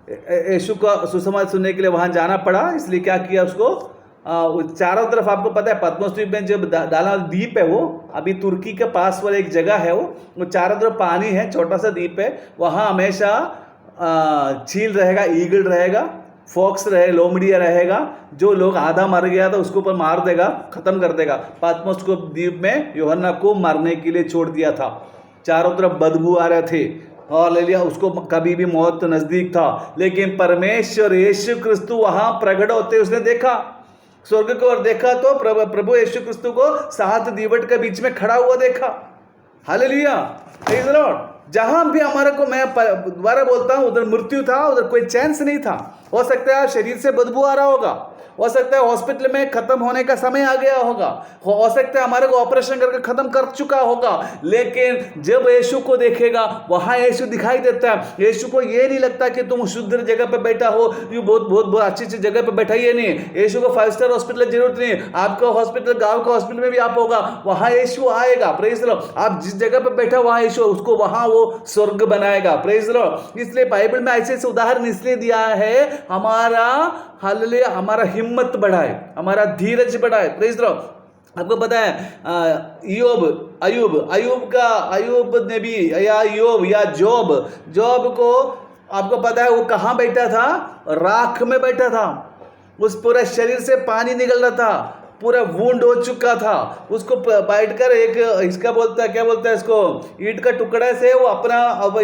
यीशु का सुसमाचार सुनने के लिए वहाँ जाना पड़ा। इसलिए क्या किया उसको, चारों तरफ आपको पता है पद्मोस द्वीप में जो डाला द्वीप है वो अभी तुर्की के पास वाला एक जगह है, वो चारों तरफ पानी है, छोटा सा द्वीप है। वहाँ हमेशा चील रहेगा, ईगल रहेगा, फॉक्स रहे, लोमड़िया रहेगा। जो लोग आधा मर गया था उसको ऊपर मार देगा, खत्म कर देगा। पद्मोस को द्वीप में यूहन्ना को मारने के लिए छोड़ दिया था। चारों तरफ बदबू आ रहे थे और ले लिया उसको, कभी भी मौत नजदीक था। लेकिन परमेश्वर यीशु क्रिस्तु वहां प्रकट होते उसने देखा, स्वर्ग को और देखा तो प्रभु यीशु क्रिस्तु को 7 दीवट के बीच में खड़ा हुआ देखा। Hallelujah, praise the Lord. जहां भी हमारे को, मैं दोबारा बोलता हूं, उधर मृत्यु था, उधर कोई चांस नहीं था। हो सकता है शरीर से बदबू आ रहा होगा, हो सकता है हॉस्पिटल में खत्म होने का समय आ गया होगा, हो सकता है हमारे को ऑपरेशन करके खत्म कर चुका होगा। लेकिन जब यीशु को देखेगा वहां यीशु दिखाई देता है। यीशु को ये नहीं लगता कि तुम शुद्ध जगह पे बैठा हो, ये बहुत अच्छी जगह पे बैठा, ये नहीं। यीशु को 5 स्टार हॉस्पिटल की जरूरत नहीं। आपका हॉस्पिटल गांव का हॉस्पिटल में भी आप होगा, वहां यीशु आएगा। Praise the Lord. आप जिस जगह पे बैठा वहां यीशु, उसको वहां वो स्वर्ग बनाएगा। Praise the Lord. इसलिए बाइबल में ऐसे उदाहरण इसलिए दिया है, हमारा हालेलुया, हमारा हिम्मत बढ़ाए, हमारा धीरज बढ़ाए। Praise the Lord. आपको पता है अयूब ने भी, या यूब या जॉब को आपको पता है वो कहाँ बैठा था, राख में बैठा था। उस पूरे शरीर से पानी निकल रहा था, पूरा वुंड हो चुका था। उसको बैठकर एक इसका बोलता है, क्या बोलता है इसको, ईंट का टुकड़ा से वो अपना,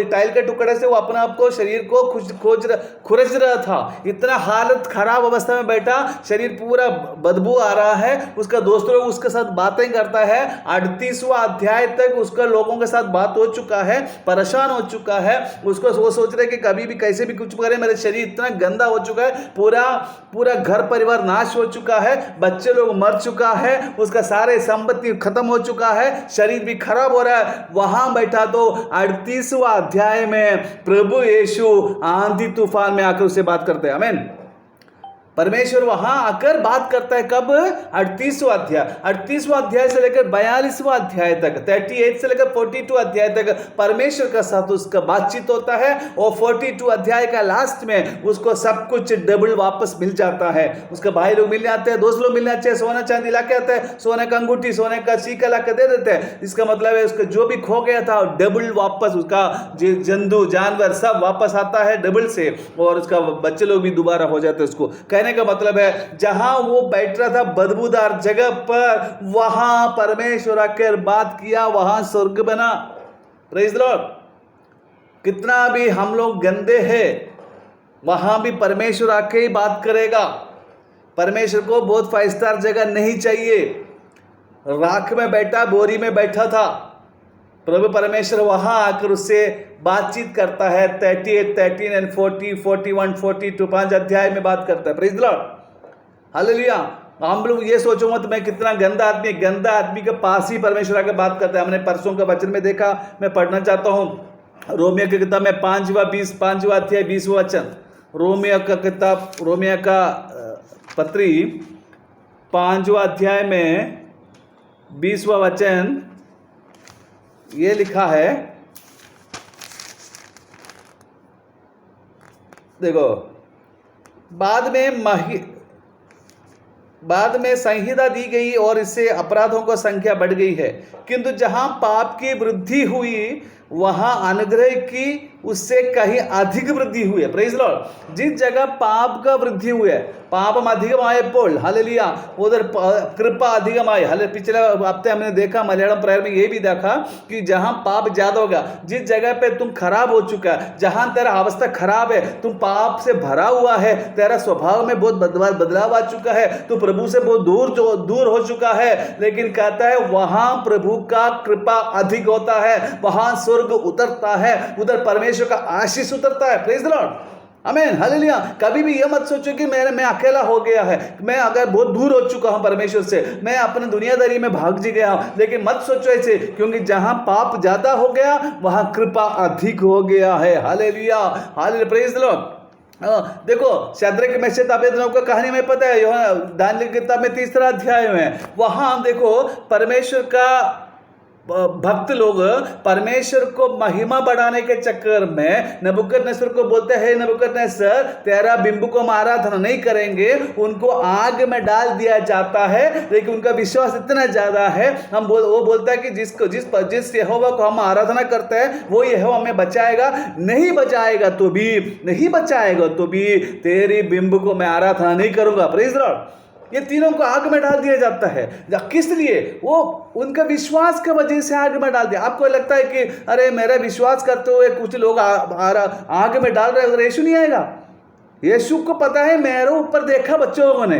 टाइल का टुकड़े से वो अपना आपको शरीर को खुरच रहा था। इतना हालत खराब अवस्था में बैठा, शरीर पूरा बदबू आ रहा है। उसका दोस्त लोग उसके साथ बातें करता है। 38वां अध्याय तक उसका लोगों के साथ बात हो चुका है, परेशान हो चुका है। उसको वो सोच रहे कि कभी भी कैसे भी कुछ करे, मेरा शरीर इतना गंदा हो चुका है, पूरा घर परिवार नाश हो चुका है, बच्चे लोग मर चुका है, उसका सारे संपत्ति खत्म हो चुका है, शरीर भी खराब हो रहा है। वहां बैठा तो 38वां अध्याय में प्रभु यीशु आंधी तूफान में आकर उससे बात करते हैं। आमीन। परमेश्वर वहां आकर बात करता है। कब? 38वां अध्याय से लेकर 42वां अध्याय तक, 38 से लेकर 42 अध्याय तक परमेश्वर का साथ उसका बातचीत होता है। और 42 अध्याय का लास्ट में उसको सब कुछ डबल वापस मिल जाता है। उसके भाई लोग मिलने आते हैं, दोस्त लोग मिलने आते हैं, सोना चांदी ला के आते हैं, सोने का अंगूठी, सोने का सिक्का ला के दे देते हैं। इसका मतलब है उसका जो भी खो गया था डबल वापस, उसका जंतु जानवर सब वापस आता है डबल से, और उसका बच्चे लोग भी दोबारा हो जाते हैं। उसको कहने का मतलब है, जहां वो बैठ रहा था बदबूदार जगह पर, वहां परमेश्वर आकर बात किया, वहां स्वर्ग बना। Praise the Lord. कितना भी हम लोग गंदे हैं, वहां भी परमेश्वर आके ही बात करेगा। परमेश्वर को बहुत 5 स्टार जगह नहीं चाहिए। राख में बैठा, बोरी में बैठा था, प्रभु परमेश्वर वहां आकर उससे बातचीत करता है। 38, 13 एंड 40, 41, 42 5 अध्याय में बात करता है। Praise the Lord. हालेलुया। हम लोग ये सोचो मत मैं कितना गंदा आदमी के पास ही परमेश्वर आकर बात करता है। हमने परसों का वचन में देखा, मैं पढ़ना चाहता हूं रोमियो की किताब में 5वां अध्याय 20वां वचन। रोमियो का किताब, रोमियो का पत्री 5वां अध्याय में 20वां वचन ये लिखा है, देखो, बाद में संहिता दी गई और इससे अपराधों की संख्या बढ़ गई है, किंतु जहां पाप की वृद्धि हुई वहां अनुग्रह की उससे कहीं अधिक वृद्धि हुई है। Praise Lord. जिस जगह पाप का वृद्धि हुई है, पापम अधिगमाय पोल, हालेलुया, उधर कृपा अधिगमाय। हाले पिछले हफ्ते हमने देखा, मलयालम प्रेयर में ये भी देखा कि जहां पाप ज्यादा होगा, जिस जगह पे तुम खराब हो चुका है, जहां तेरा अवस्था खराब है, तुम पाप से भरा हुआ है, तेरा स्वभाव में बहुत बदलाव आ चुका है, तो प्रभु से बहुत दूर हो चुका है, लेकिन कहता है वहां प्रभु का कृपा अधिक होता है, वहां स्वर्ग उतरता है, उधर परमेश्वर का आशीष उतरता है। Praise the Lord. आमीन, हालेलुया। कभी भी ये मत सोचो कि मैं अकेला हो गया है, मैं अगर बहुत दूर हो चुका हूं परमेश्वर से, मैं अपने दुनियादारी में भाग जी गया हूं। लेकिन मत सोचो ऐसे, क्योंकि जहां पाप ज्यादा हो गया वहां कृपा अधिक हो गया है। Hallelujah, hallelujah, praise the Lord. देखो, शद्रक मेशक अबेदनगो का कहानी में पता है, दानियेल की किताब में 3रा अध्याय में, वहां देखो परमेश्वर का भक्त लोग परमेश्वर को महिमा बढ़ाने के चक्कर में नबूकदनेस्सर को बोलते हैं, नबूकदनेस्सर तेरा बिंब को हम आराधना नहीं करेंगे, उनको आग में डाल दिया जाता है। लेकिन उनका विश्वास इतना ज्यादा है, वो बोलता है कि जिस यहोवा को हम आराधना करते हैं वो यहोवा हमें बचाएगा, नहीं बचाएगा तो भी तेरी बिंब को मैं आराधना नहीं करूंगा। Praise the Lord. ये तीनों को आग में डाल दिया जाता है। किस लिए? वो उनका विश्वास की वजह से आग में डाल दिया। आपको लगता है कि अरे मेरा विश्वास करते हुए कुछ लोग आग में डाल रहे हैं, यीशु नहीं आएगा? यीशु को पता है मेरे ऊपर देखा बच्चों लोगों ने।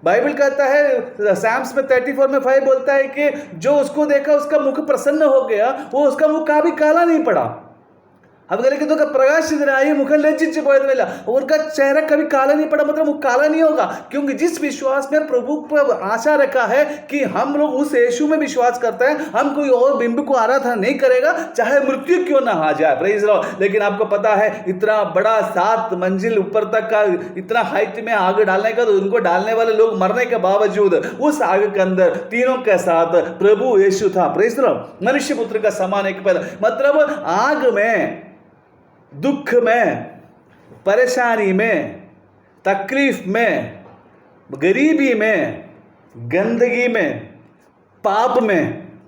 बाइबल कहता है साम्स में 34 में 5 बोलता है कि जो उसको देखा उसका मुख प्रसन्न हो गया, वो उसका मुख कभी काला नहीं पड़ा। अब तो प्रकाश मुख लज्जित, उनका चेहरा कभी काला नहीं पड़ा, मतलब मुख काला नहीं होगा, क्योंकि जिस विश्वास में प्रभु पर आशा रखा है कि हम लोग उस यीशु में विश्वास करते हैं, हम कोई और बिंब को आराधना नहीं करेगा, चाहे मृत्यु क्यों ना आ जाए। Praise Lord. लेकिन आपको पता है इतना बड़ा 7 मंजिल ऊपर तक का इतना हाइट में आग डालने का, तो उनको डालने वाले लोग मरने के बावजूद उस आग के अंदर तीनों के साथ प्रभु यीशु था। Praise Lord. मनुष्य पुत्र का समान एक पद, मतलब आग में, दुख में, परेशानी में, तकलीफ में, गरीबी में, गंदगी में, पाप में,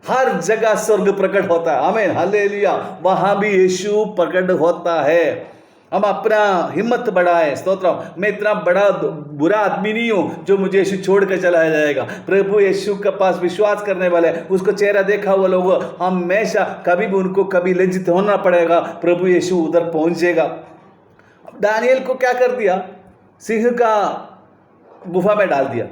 हर जगह स्वर्ग प्रकट होता है। आमीन, हालेलुया। वहां भी यीशु प्रकट होता है। हम अपना हिम्मत बढ़ाएं। स्तोत्रम। मैं इतना बड़ा बुरा आदमी नहीं हूं जो मुझे यीशु छोड़ कर चला जाएगा। प्रभु यीशु के पास विश्वास करने वाले, उसको चेहरा देखा हुआ लोग हमेशा कभी भी उनको कभी लज्जित होना पड़ेगा। प्रभु यीशु उधर पहुंचेगा। दानियल को क्या कर दिया? सिंह का गुफा में डाल दिया,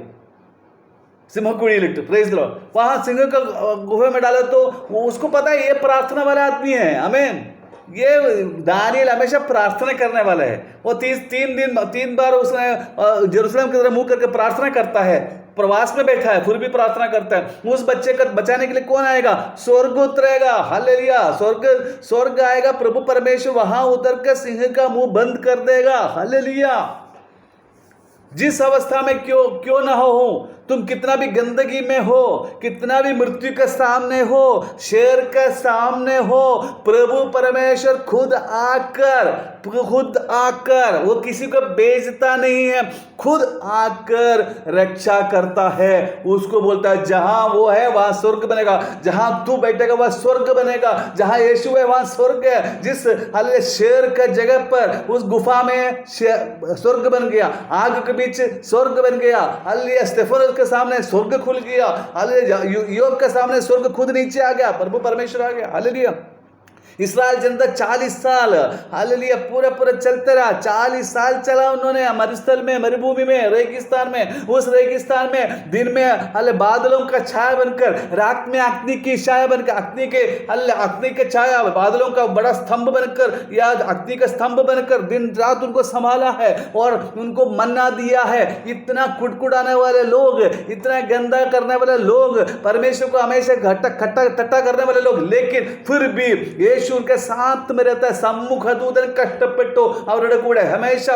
सिंहकुड़ी लिट। Praise the Lord. वहां सिंह का गुफा में डाला तो उसको पता है ये प्रार्थना वाला आदमी है। आमीन। ये दानियल हमेशा प्रार्थना करने वाला है। वो 3 बार उसने यरूशलेम की तरफ मुंह करके प्रार्थना करता है। प्रवास में बैठा है फिर भी प्रार्थना करता है। उस बच्चे को बचाने के लिए कौन आएगा? स्वर्ग उतरेगा। हालेलुया। स्वर्ग आएगा। प्रभु परमेश्वर वहां उतर के सिंह का मुंह बंद कर देगा। हालेलुया। जिस अवस्था में क्यों ना हो, तुम कितना भी गंदगी में हो, कितना भी मृत्यु के सामने हो, शेर के सामने हो, प्रभु परमेश्वर खुद आकर वो किसी को बेचता नहीं है, खुद आकर रक्षा करता है। उसको बोलता है जहां वो है वहां स्वर्ग बनेगा, जहां तू बैठेगा वहां स्वर्ग बनेगा, जहां यीशु है वहां स्वर्ग है। जिस हाले शेर का जगह पर उस गुफा में स्वर्ग बन गया, आग के बीच स्वर्ग बन गया। हालेलुया। स्टेफनस के सामने स्वर्ग खुल गया। हालेलुया। योग के सामने स्वर्ग खुद नीचे आ गया, प्रभु परमेश्वर आ गया। हालेलुया। इस्राएल जनता 40 साल हालेलुया पूरा चलते रहा। 40 साल चला उन्होंने मरुस्थल में, मरुभूमि में, रेगिस्तान में। उस रेगिस्तान में दिन में हाले बादलों का छाया बनकर, रात में अग्नि की छाया बनकर, अग्नि के छाया, बादलों का बड़ा स्तंभ बनकर या अग्नि का स्तंभ बनकर दिन रात उनको संभाला है और उनको मन्ना दिया है। इतना कुड़कुड़ाने वाले लोग, इतना गंदा करने वाले लोग, परमेश्वर को हमेशा खट्टा करने वाले लोग, लेकिन फिर भी यीशु उनके साथ में रहता है। सम्मुख दूतन कष्टपेट्टो और कूड़े, हमेशा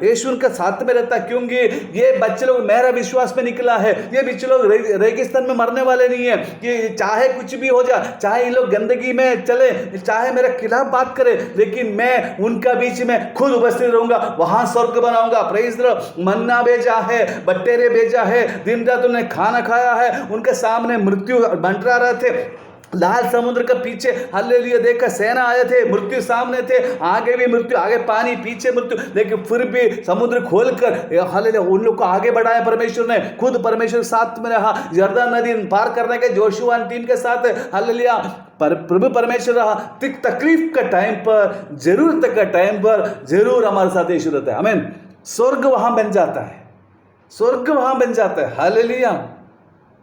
यीशु उनके साथ में रहता है। क्योंकि ये बच्चे लोग मेरा विश्वास में निकला है। ये बच्चे लोग रेगिस्तान में मरने वाले नहीं है कि चाहे कुछ भी हो जाए, चाहे ये लोग गंदगी में चले, चाहे मेरे खिलाफ बात करे, लेकिन मैं उनका बीच में खुद उपस्थित रहूंगा, वहां स्वर्ग बनाऊंगा। Praise the Lord. मन्ना भेजा है, बटेरे भेजा है, दिन रात उन्होंने खाना खाया है। उनके सामने मृत्यु मंडरा रहे थे। लाल समुद्र के पीछे हालेलुया देखा सेना आए थे, मृत्यु सामने थे, आगे भी मृत्यु, आगे पानी, पीछे मृत्यु, लेकिन फिर भी समुद्र खोलकर हालेलुया उन लोग को आगे बढ़ाया परमेश्वर ने। खुद परमेश्वर साथ में रहा। यरदन नदी पार करने के जोशुआ टीम के साथ हालेलुया प्रभु परमेश्वर रहा। तकलीफ का टाइम पर, जरूरत का टाइम पर जरूर हमारे साथ यीशु रहता है। आमीन। स्वर्ग वहां बन जाता है, स्वर्ग वहां बन जाता है। हालेलुया।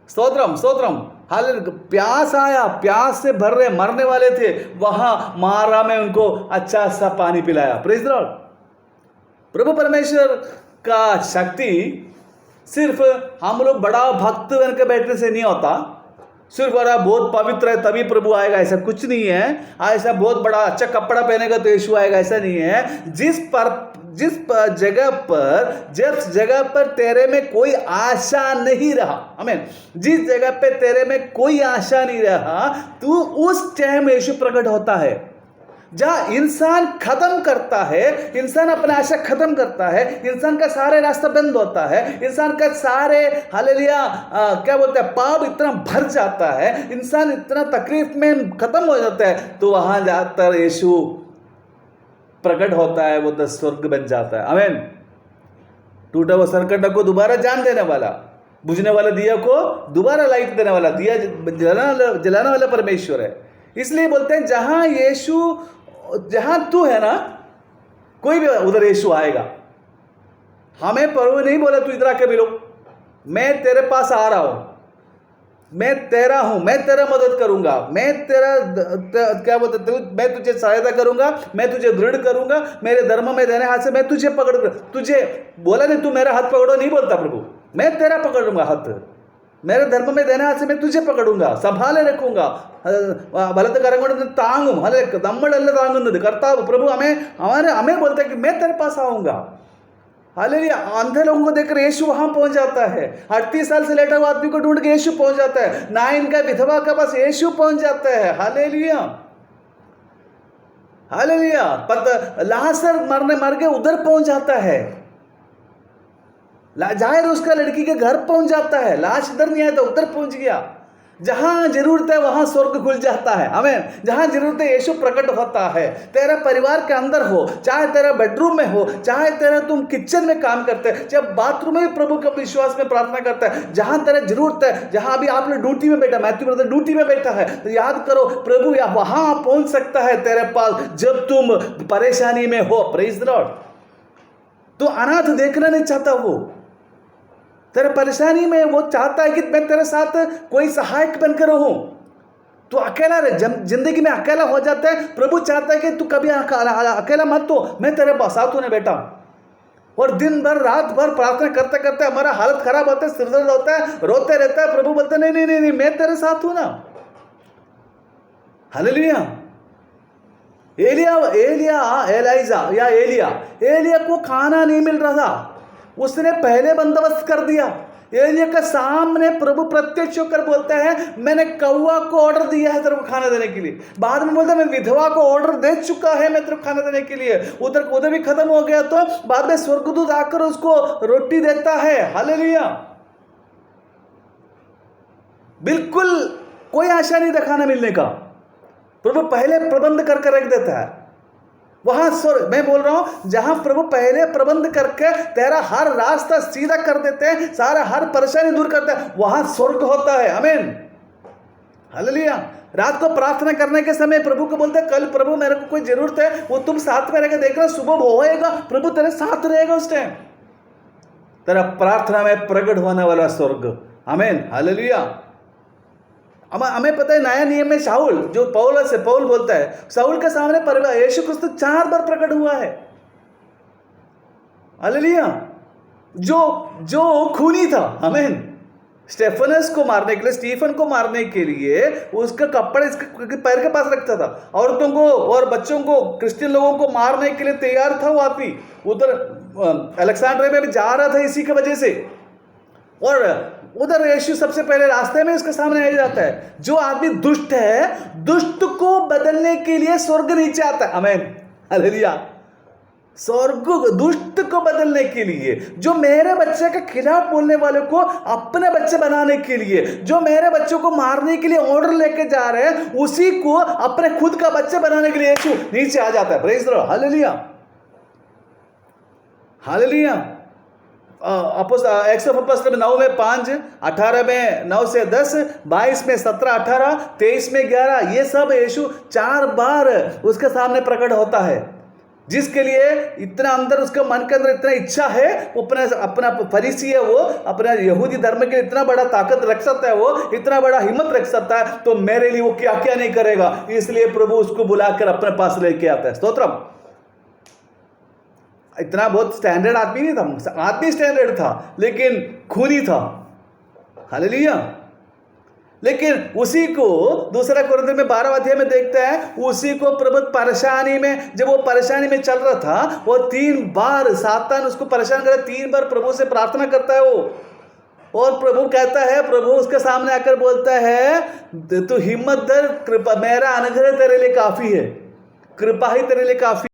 स्तोत्रम। हालेलुया। प्यास आया, प्यास से भर रहे मरने वाले थे, वहां मारा में उनको अच्छा सा पानी पिलाया। Praise the Lord. प्रभु परमेश्वर का शक्ति सिर्फ हम लोग बड़ा भक्त बन के बैठने से नहीं होता। सिर्फ बड़ा बहुत पवित्र है तभी प्रभु आएगा, ऐसा कुछ नहीं है। ऐसा बहुत बड़ा अच्छा कपड़ा पहनेगा तो यीशु आएगा, ऐसा नहीं है। जिस जगह पर तेरे में कोई आशा नहीं रहा, आमीन, जिस जगह पे तेरे में कोई आशा नहीं रहा, तू उस टाइम यीशु प्रकट होता है। जहां इंसान खत्म करता है, इंसान अपना आशा खत्म करता है, इंसान का सारे रास्ता बंद होता है, इंसान का सारे हालेलुया क्या बोलते हैं पाप इतना भर जाता है, इंसान इतना तकलीफ में खत्म हो जाता है, तो वहां जाकर यीशु प्रकट होता है, वो तो स्वर्ग बन जाता है। आमीन। टूटा हुआ सरकंडा को दोबारा जान देने वाला, बुझने वाला दिया को दोबारा लाइट देने वाला, दिया जलाने वाला परमेश्वर है। इसलिए बोलते हैं जहां यीशु, जहां तू है ना, कोई भी उधर यीशु आएगा। हमें प्रभु नहीं बोला तू इधर आके मिलो, मैं तेरे पास आ रहा हूं, मैं तेरा हूं, मैं तेरा मदद करूंगा, मैं तेरा क्या बोलते, मैं तुझे सहायता करूंगा, मैं तुझे दृढ़ करूंगा, मेरे धर्म में देने हाथ से मैं तुझे पकड़, तुझे बोला नहीं तू मेरा हाथ पकड़ो, नहीं बोलता प्रभु, मैं तेरा पकड़ूंगा हाथ, मेरे धर्म में देने हाथ से मैं तुझे पकड़ूंगा, संभाले रखूंगा, बलत करेंगे तांगू, हले नम्मड़ल्ले तांगुन्नदु कर्ताव प्रभु हमें बोलता है कि मैं तेरे पास आऊंगा। हालेलुया। अंधे लोगों को देखकर यीशु वहां पहुंच जाता है, 38 साल से लेटा हुआ आदमी को ढूंढ के यीशु पहुंच जाता है, नाइन का विधवा के पास यीशु पहुंच जाता है। Hallelujah, hallelujah. लाजर मर के उधर पहुंच जाता है, जाहिर उसका लड़की के घर पहुंच जाता है, लाश इधर नहीं आया तो उधर पहुंच गया। जहां जरूरत है वहां स्वर्ग खुल जाता है। आमीन। जहां जरूरत है यीशु प्रकट होता है। तेरा परिवार के अंदर हो, चाहे तेरा बेडरूम में हो, चाहे तेरा तुम किचन में काम करते हैं, चाहे बाथरूम में प्रभु के विश्वास में प्रार्थना करता है, जहां तेरा जरूरत है, जहां अभी आप लोग ड्यूटी में बैठा, मैथ्यू ब्रदर ड्यूटी में बैठा है, तो याद करो प्रभु वहां पहुंच सकता है तेरे पास जब तुम परेशानी में हो। Praise the Lord. तो अनाथ देखना नहीं चाहता, वो तेरे परेशानी में वो चाहता है कि मैं तेरे साथ कोई सहायक बनकर रहूं। तू अकेला रहे, जिंदगी में अकेला हो जाता है, प्रभु चाहता है कि तू कभी अकेला मत हो, मैं तेरे साथ हूं बेटा। और दिन भर रात भर प्रार्थना करते करते हमारा हालत खराब होता है, सिरदर्द होता है, रोते रहता है, प्रभु बोलते नहीं नहीं नहीं नहीं मैं तेरे साथ हूं ना। हालेलुया। एलिया को खाना नहीं मिल रहा था, उसने पहले बंदोबस्त कर दिया। एलिया के सामने प्रभु प्रत्यक्ष होकर बोलता है मैंने कौवा को ऑर्डर दिया है तेरे को खाना देने के लिए। बाद में बोलता है मैं विधवा को ऑर्डर दे चुका है मैं तेरे को खाना देने के लिए। उधर भी खत्म हो गया तो बाद में स्वर्गदूत आकर उसको रोटी देता है। हालेलुया। बिल्कुल कोई आशा नहीं था खाना मिलने का, प्रभु पहले प्रबंध करके रख देता है। वहां स्वर्ग, मैं बोल रहा हूं जहां प्रभु पहले प्रबंध करके तेरा हर रास्ता सीधा कर देते हैं, सारा हर परेशानी दूर करते हैं, वहां स्वर्ग होता है। आमीन। हालेलुया। रात को प्रार्थना करने के समय प्रभु को बोलते हैं कल प्रभु मेरे को कोई जरूरत है, वो तुम साथ में रहकर देखना, सुबह होएगा प्रभु तेरे साथ रहेगा उस टाइम, तेरा प्रार्थना में प्रकट होने वाला स्वर्ग। आमीन। हालेलुया। हमें पता है नया नियम में शाऊल जो पौल बोलता है, शाऊल के सामने यीशु क्रिस्त 4 बार प्रकट हुआ है। हालेलुया। जो खूनी था, आमीन, स्टीफन को मारने के लिए उसका कपड़े इसके पैर के पास रखता था, औरतों को और बच्चों को, क्रिश्चियन लोगों को मारने के लिए तैयार था वो आदमी। उधर अलेक्जेंड्रिया में भी जा रहा था इसी की वजह से, और उधर यीशु सबसे पहले रास्ते में उसके सामने आ जाता है। जो आदमी दुष्ट है, दुष्ट को बदलने के लिए स्वर्ग नीचे आता है। आमीन। हालेलुया। स्वर्ग दुष्ट को बदलने के लिए, जो मेरे बच्चे के खिलाफ बोलने वाले को अपने बच्चे बनाने के लिए, जो मेरे बच्चों को मारने के लिए ऑर्डर लेके जा रहे हैं, उसी को अपने खुद का बच्चे बनाने के लिए यीशु नीचे आ जाता है। Praise the Lord. Hallelujah. Hallelujah. Acts of apostle में 9 में 5, 18 में 9 से 10, 22 में 17, 18, 23 में 11, ये सब यीशु 4 बार उसके सामने प्रकट होता है। जिसके लिए इतना अंदर उसके मन के अंदर इतना इच्छा है, वो अपना फरीसी है, वो अपना यहूदी धर्म के लिए इतना बड़ा ताकत रख सकता है, वो इतना बड़ा हिम्मत रख सकता है, तो मेरे लिए वो क्या क्या नहीं करेगा। इसलिए प्रभु उसको बुलाकर अपने पास लेके आता है। स्तोत्रम। इतना बहुत स्टैंडर्ड आदमी नहीं था, आदमी स्टैंडर्ड था लेकिन खूनी था। हालेलुया। लेकिन उसी को दूसरा कुरिन्थियों में 12 अध्याय में देखते हैं, उसी को प्रभु परेशानी में, जब वो परेशानी में चल रहा था, वो 3 बार सातान उसको परेशान कर, 3 बार प्रभु से प्रार्थना करता है वो, और प्रभु कहता है, प्रभु उसके सामने आकर बोलता है, तू हिम्मत धर, कृपा, मेरा अनुग्रह तेरे लिए काफी है, कृपा ही तेरे लिए काफी